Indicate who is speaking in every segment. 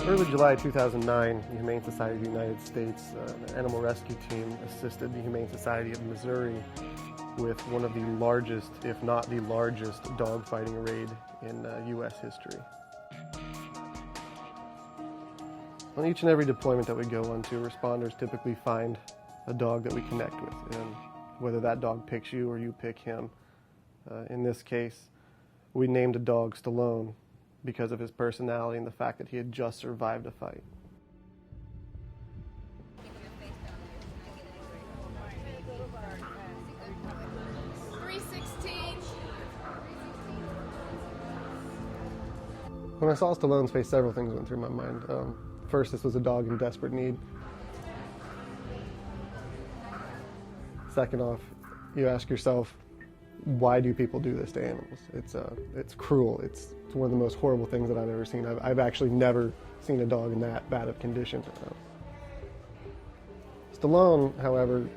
Speaker 1: Early July 2009, the Humane Society of the United States, an animal rescue team, assisted the Humane Society of Missouri with one of the largest, if not the largest, dog fighting raid in U.S. history. On each and every deployment that we go on to, responders typically find a dog that we connect with, and whether that dog picks you or you pick him. In this case, we named a dog Stallone because of his personality and the fact that he had just survived a fight. When I saw Stallone's face, several things went through my mind. First, this was a dog in desperate need. Second off, you ask yourself, why do people do this to animals? It's cruel. It's one of the most horrible things that I've ever seen. I've actually never seen a dog in that bad of condition. Stallone, however,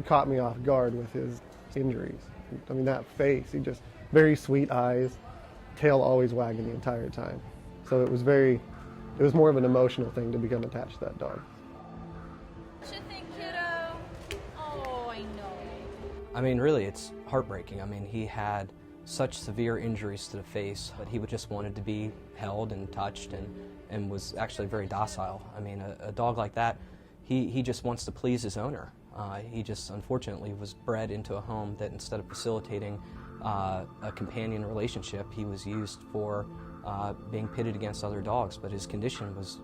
Speaker 1: caught me off guard with his injuries. I mean, that face, he just, very sweet eyes, tail always wagging the entire time. So it was more of an emotional thing to become attached to that dog.
Speaker 2: What you think, kiddo? Oh, I know.
Speaker 3: I mean, really, it's heartbreaking. I mean, he had such severe injuries to the face, but he just wanted to be held and touched and was actually very docile. I mean, a dog like that, he just wants to please his owner. He just, unfortunately, was bred into a home that instead of facilitating a companion relationship, he was used for being pitted against other dogs, but his condition was,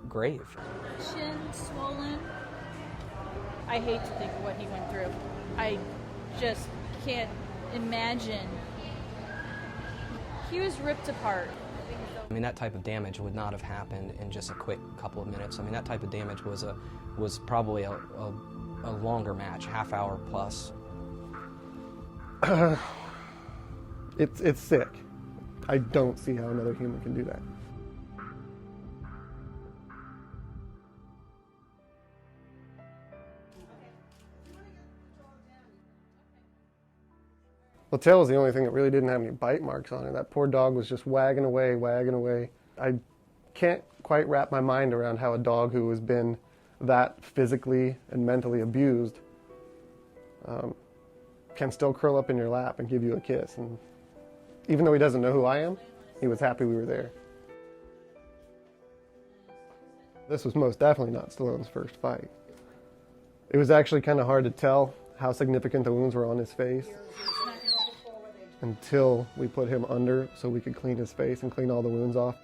Speaker 3: grave.
Speaker 2: Chin swollen. I hate to think of what he went through. I just can't imagine. He was ripped apart.
Speaker 3: I mean, that type of damage would not have happened in just a quick couple of minutes. I mean, that type of damage was probably a longer match, half hour plus.
Speaker 1: It's sick. I don't see how another human can do that. Well, tail was the only thing that really didn't have any bite marks on it. That poor dog was just wagging away, wagging away. I can't quite wrap my mind around how a dog who has been that physically and mentally abused can still curl up in your lap and give you a kiss. And even though he doesn't know who I am, he was happy we were there. This was most definitely not Stallone's first fight. It was actually kind of hard to tell how significant the wounds were on his face until we put him under so we could clean his face and clean all the wounds off.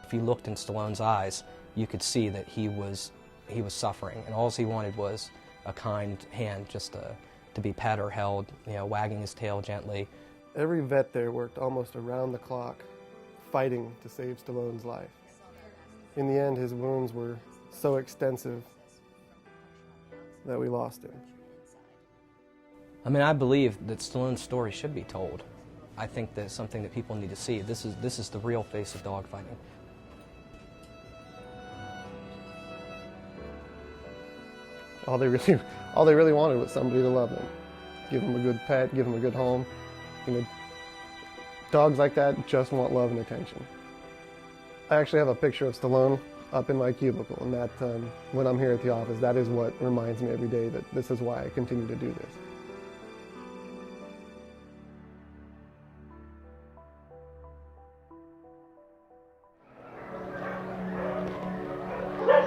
Speaker 3: If you looked in Stallone's eyes, you could see that he was suffering, and all he wanted was a kind hand just to be pet or held, wagging his tail gently.
Speaker 1: Every vet there worked almost around the clock, fighting to save Stallone's life. In the end, his wounds were so extensive that we lost him.
Speaker 3: I mean, I believe that Stallone's story should be told. I think that's something that people need to see. This is the real face of dogfighting.
Speaker 1: All they really wanted was somebody to love them. Give them a good pet, give them a good home. Dogs like that just want love and attention. I actually have a picture of Stallone up in my cubicle, and that when I'm here at the office, that is what reminds me every day that this is why I continue to do this.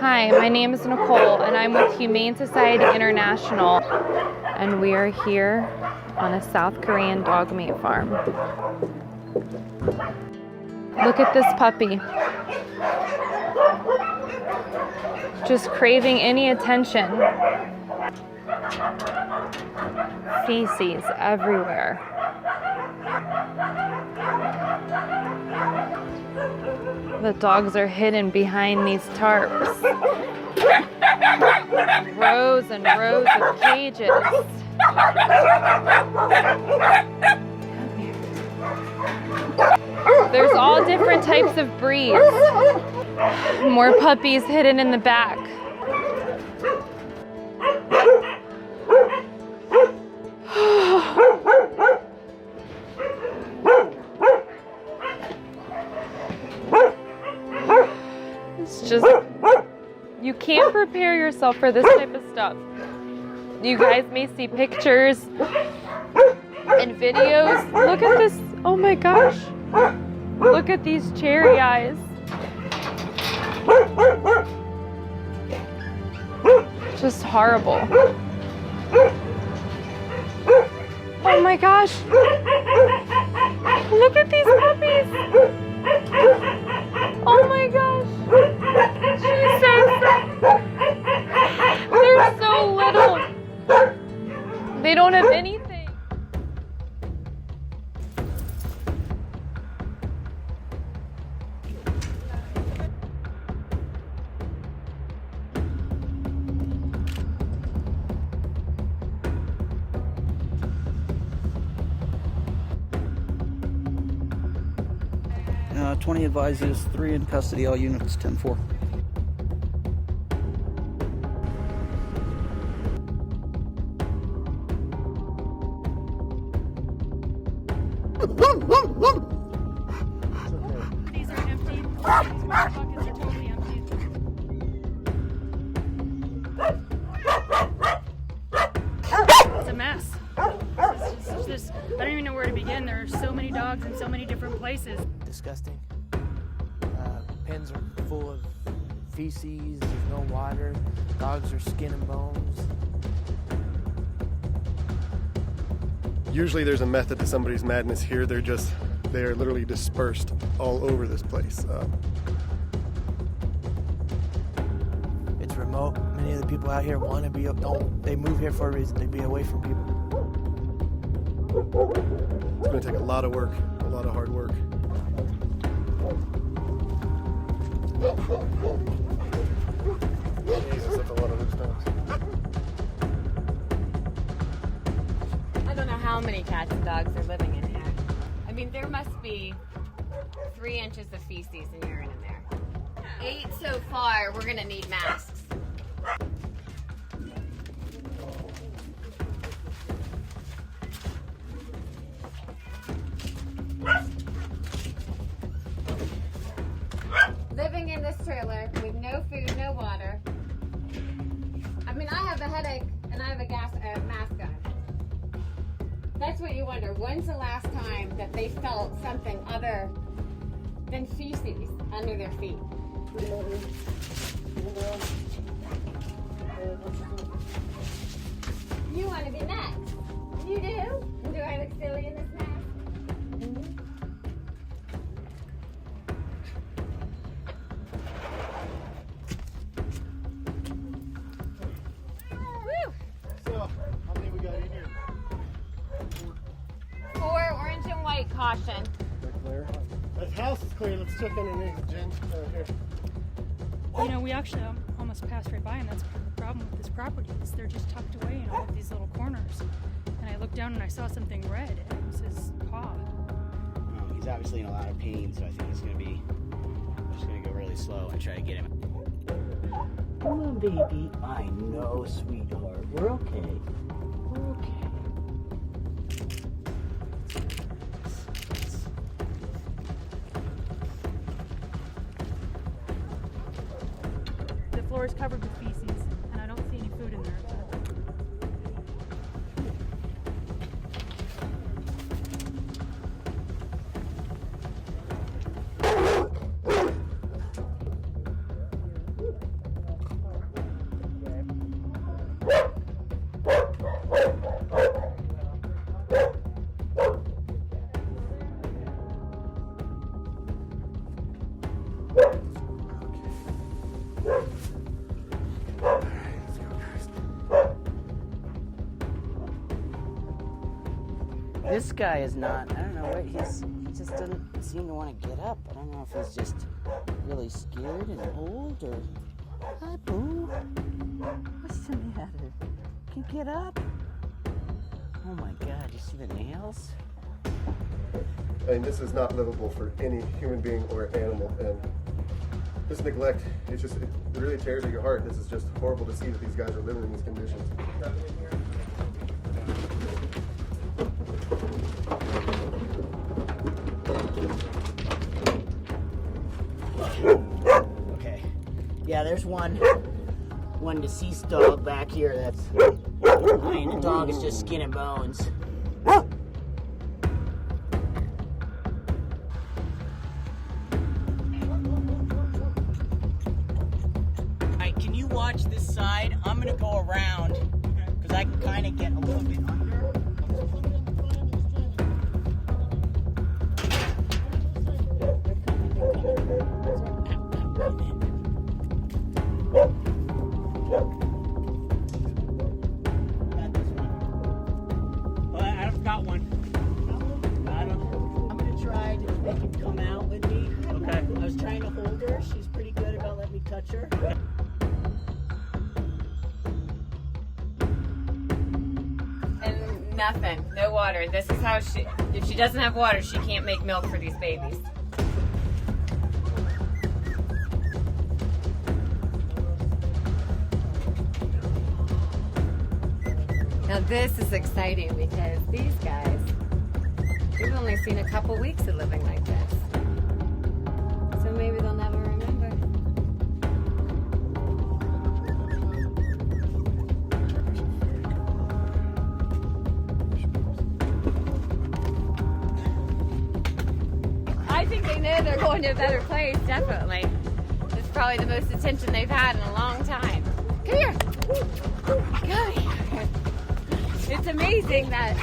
Speaker 4: Hi, my name is Nicole, and I'm with Humane Society International, and we are here on a South Korean dog meat farm. Look at this puppy. Just craving any attention. Feces everywhere. The dogs are hidden behind these tarps. Rows and rows of cages. Come here. There's all different types of breeds. More puppies hidden in the back. It's just, you can't prepare yourself for this type of stuff. You guys may see pictures and videos. Look at this, oh my gosh. Look at these cherry eyes. Just horrible. Oh my gosh. Look at these puppies. Oh my gosh. Jesus. They're so little. They don't have anything.
Speaker 5: 20 advises, 3 in custody, all units 10-4.
Speaker 6: These are empty. These pockets are totally empty. It's a mess. It's just, I don't even know where to begin. There are so many dogs in so many different places.
Speaker 7: Disgusting. Pens are full of feces, there's no water, dogs are skin and bones.
Speaker 1: Usually there's a method to somebody's madness. Here they are literally dispersed all over this place.
Speaker 7: It's remote. Many of the people out here want to be, they move here for a reason, they be away from people.
Speaker 1: It's going to take a lot of work, a lot of hard work. Jesus, that's a lot of loose stones.
Speaker 8: I don't know how many cats and dogs are living in here. I mean, there must be 3 inches of feces and urine in there. 8 so far. We're gonna need masks. Living in this trailer with no food, no water. I mean, I have a headache and I have a mask on. That's what you wonder. When's the last time that they felt something other than feces under their feet? You want to be next. You do? Do I look silly in this mask? Caution.
Speaker 1: Clear. That house is clear. Let's check underneath, Jen. Here.
Speaker 6: You know, we actually almost passed right by, and that's part of the problem with this property is they're just tucked away in all of these little corners. And I looked down and I saw something red, and it was his paw.
Speaker 9: He's obviously in a lot of pain, so I think I'm just gonna go really slow and try to get him.
Speaker 10: Come on, baby. I know, sweetheart. We're okay. We're okay.
Speaker 6: The floor is covered with feces, and I don't see any food in there.
Speaker 10: This guy is not, I don't know what, he just doesn't seem to want to get up. I don't know if he's just really scared and old or... Hi, Boo. What's the matter? Can you get up? Oh my God, you see the nails?
Speaker 1: I mean, this is not livable for any human being or animal, and this neglect, it really tears at your heart. This is just horrible to see that these guys are living in these conditions.
Speaker 10: Okay. Yeah, there's one deceased dog back here that's dying. The dog is just skin and bones. Alright, can you watch this side? I'm gonna go around because I can kind of get a little bit under. Got one. Got him. I'm gonna try to make him come out with me. Okay. I was trying to hold her. She's pretty good about letting me touch her.
Speaker 8: And nothing, no water. This is how if she doesn't have water, she can't make milk for these babies. Now this is exciting because these guys, we've only seen a couple weeks of living like this. So maybe they'll never remember. I think they know they're going to a better place, definitely. It's probably the most attention they've had in a long time. Come here. Come here. It's amazing that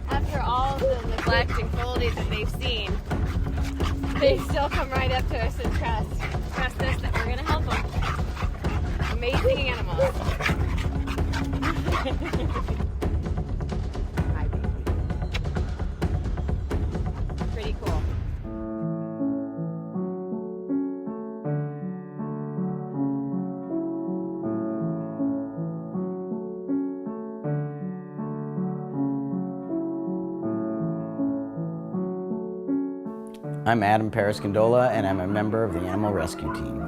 Speaker 8: after all the neglect and cruelty that they've seen, they still come right up to us and trust us that we're going to help them. Amazing animals. Hi, baby. Pretty cool.
Speaker 10: I'm Adam Periscandola, and I'm a member of the Animal Rescue Team.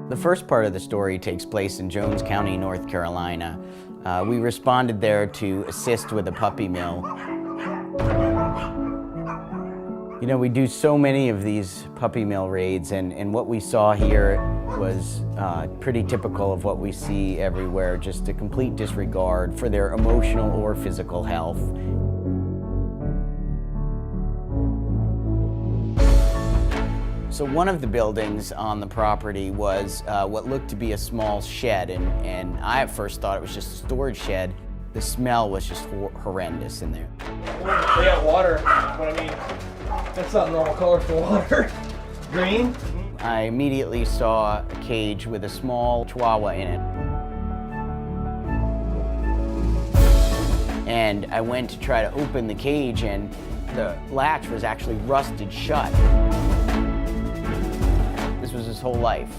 Speaker 10: The first part of the story takes place in Jones County, North Carolina. We responded there to assist with a puppy mill. You know, we do so many of these puppy mill raids, and what we saw here was pretty typical of what we see everywhere, just a complete disregard for their emotional or physical health. So one of the buildings on the property was what looked to be a small shed, and I at first thought it was just a storage shed. The smell was just horrendous in there.
Speaker 7: We got water, but I mean, that's not normal color for water. Green?
Speaker 10: I immediately saw a cage with a small chihuahua in it. And I went to try to open the cage, and the latch was actually rusted shut. This was his whole life.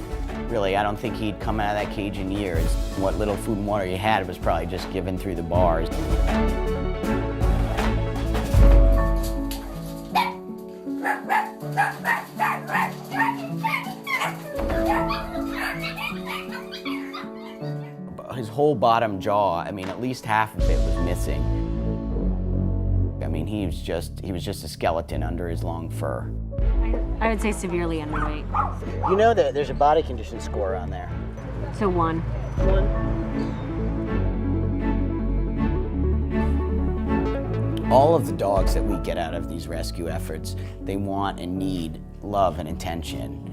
Speaker 10: Really, I don't think he'd come out of that cage in years. What little food and water he had was probably just given through the bars. His whole bottom jaw, I mean, at least half of it was missing. I mean, he was just a skeleton under his long fur.
Speaker 11: I would say severely underweight.
Speaker 10: You know that there's a body condition score on there.
Speaker 11: So 1.
Speaker 10: All of the dogs that we get out of these rescue efforts, they want and need love and attention.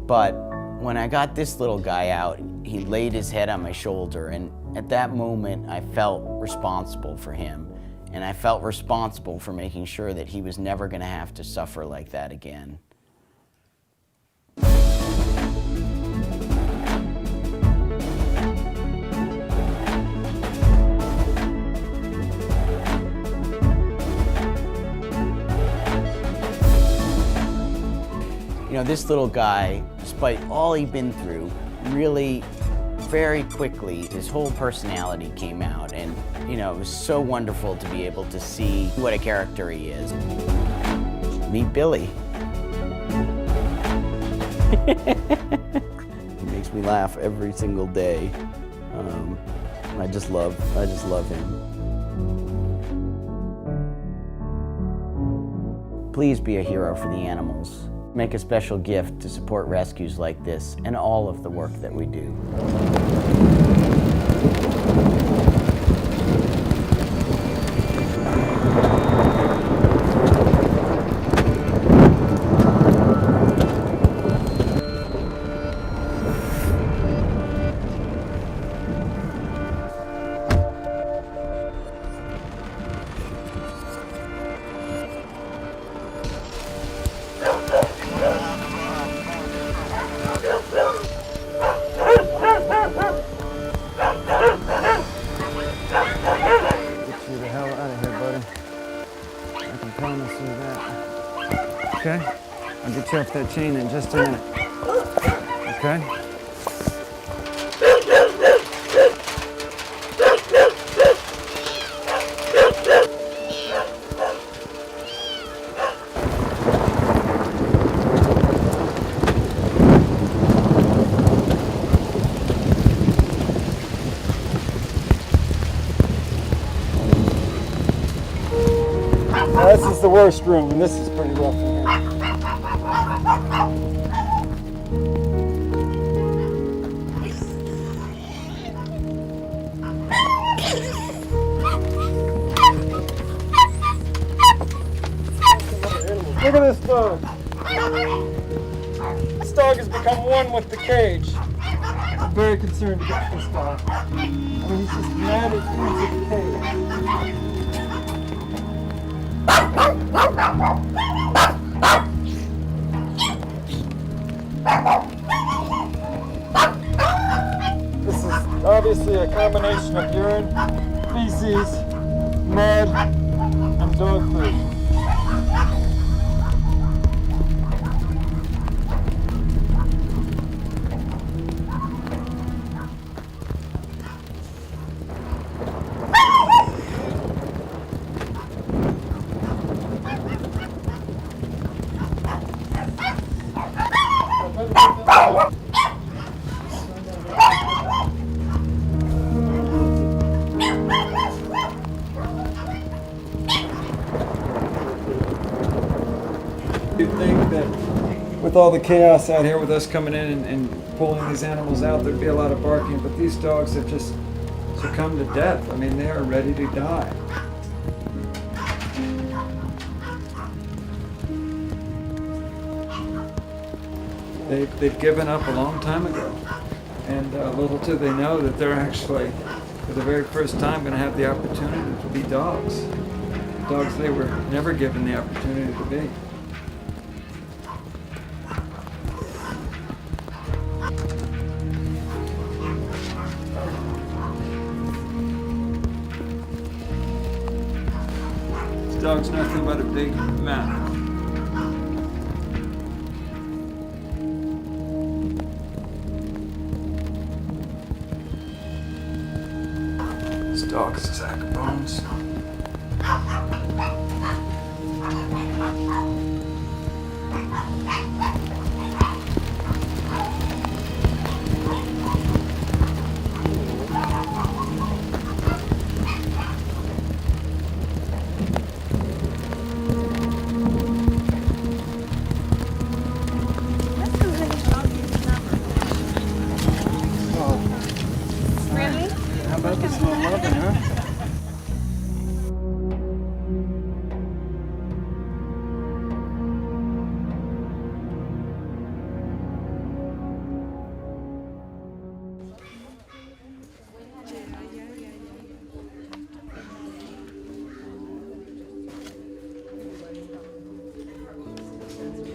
Speaker 10: But when I got this little guy out, he laid his head on my shoulder, and at that moment I felt responsible for him. And I felt responsible for making sure that he was never going to have to suffer like that again. You know, this little guy, despite all he'd been through, really very quickly, his whole personality came out, and
Speaker 9: you know, it was so wonderful to be able to see what a character he is. Meet Billy. He makes me laugh every single day. I just love him. Please be a hero for the animals. Make a special gift to support rescues like this and all of the work that we do.
Speaker 12: Okay? I'll get you off that chain in just a minute. Okay? This is the worst room, and this is pretty rough in here. Look at this dog. This dog has become one with the cage. I'm very concerned about this dog. I mean, he's just mad at the cage. This is obviously a combination of urine, feces, mud, and dog food. You'd think that with all the chaos out here with us coming in and pulling these animals out, there'd be a lot of barking, but these dogs have just succumbed to death. I mean, they are ready to die. They've given up a long time ago, and little do they know that they're actually, for the very first time, going to have the opportunity to be dogs. Dogs they were never given the opportunity to be. This dog's nothing but a big mouth. Dog is a sack of bones.
Speaker 8: Really?
Speaker 12: How about this little loving, huh?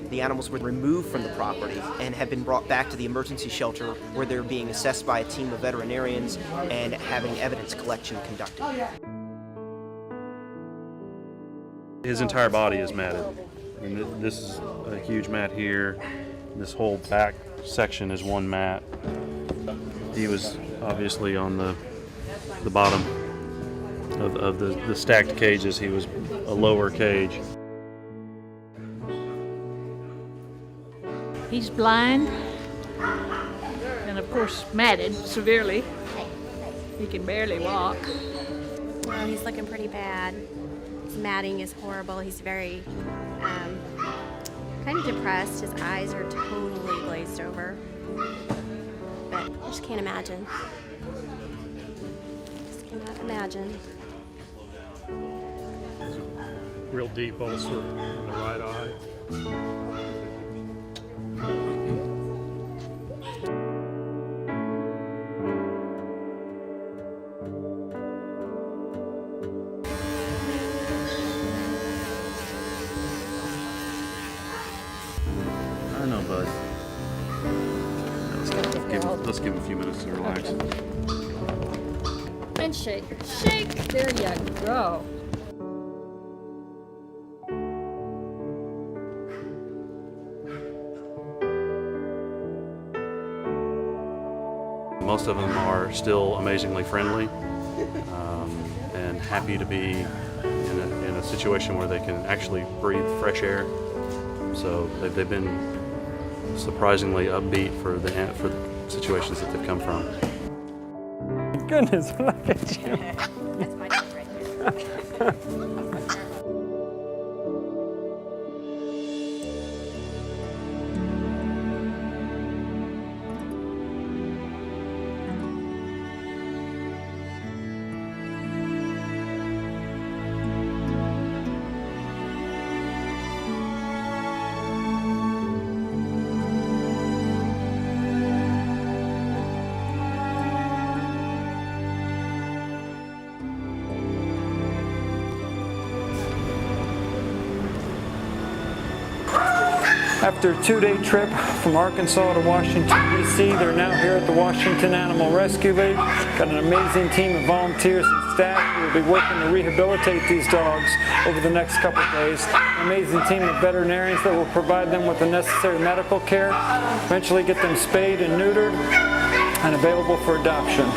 Speaker 13: The animals were removed from the property and have been brought back to the emergency shelter where they're being assessed by a team of veterinarians and having evidence collection conducted.
Speaker 14: His entire body is matted. I mean, this is a huge mat here. This whole back section is one mat. He was obviously on the bottom Of the stacked cages, he was a lower cage.
Speaker 15: He's blind and of course matted severely. He can barely walk.
Speaker 16: Well, he's looking pretty bad. His matting is horrible. He's very kind of depressed. His eyes are totally glazed over. But I just can't imagine. Just cannot imagine.
Speaker 17: Real deep ulcer in the right eye.
Speaker 14: I know, bud. Let's give him a few minutes to relax.
Speaker 2: And shake. Shake. There you go.
Speaker 14: Most of them are still amazingly friendly and happy to be in a situation where they can actually breathe fresh air. So they've been surprisingly upbeat for the situations that they've come from.
Speaker 12: Goodness, look at you.
Speaker 16: That's my dog right there.
Speaker 12: After a 2-day trip from Arkansas to Washington, D.C., they're now here at the Washington Animal Rescue League. Got an amazing team of volunteers and staff who will be working to rehabilitate these dogs over the next couple of days. An amazing team of veterinarians that will provide them with the necessary medical care, eventually get them spayed and neutered and available for adoption.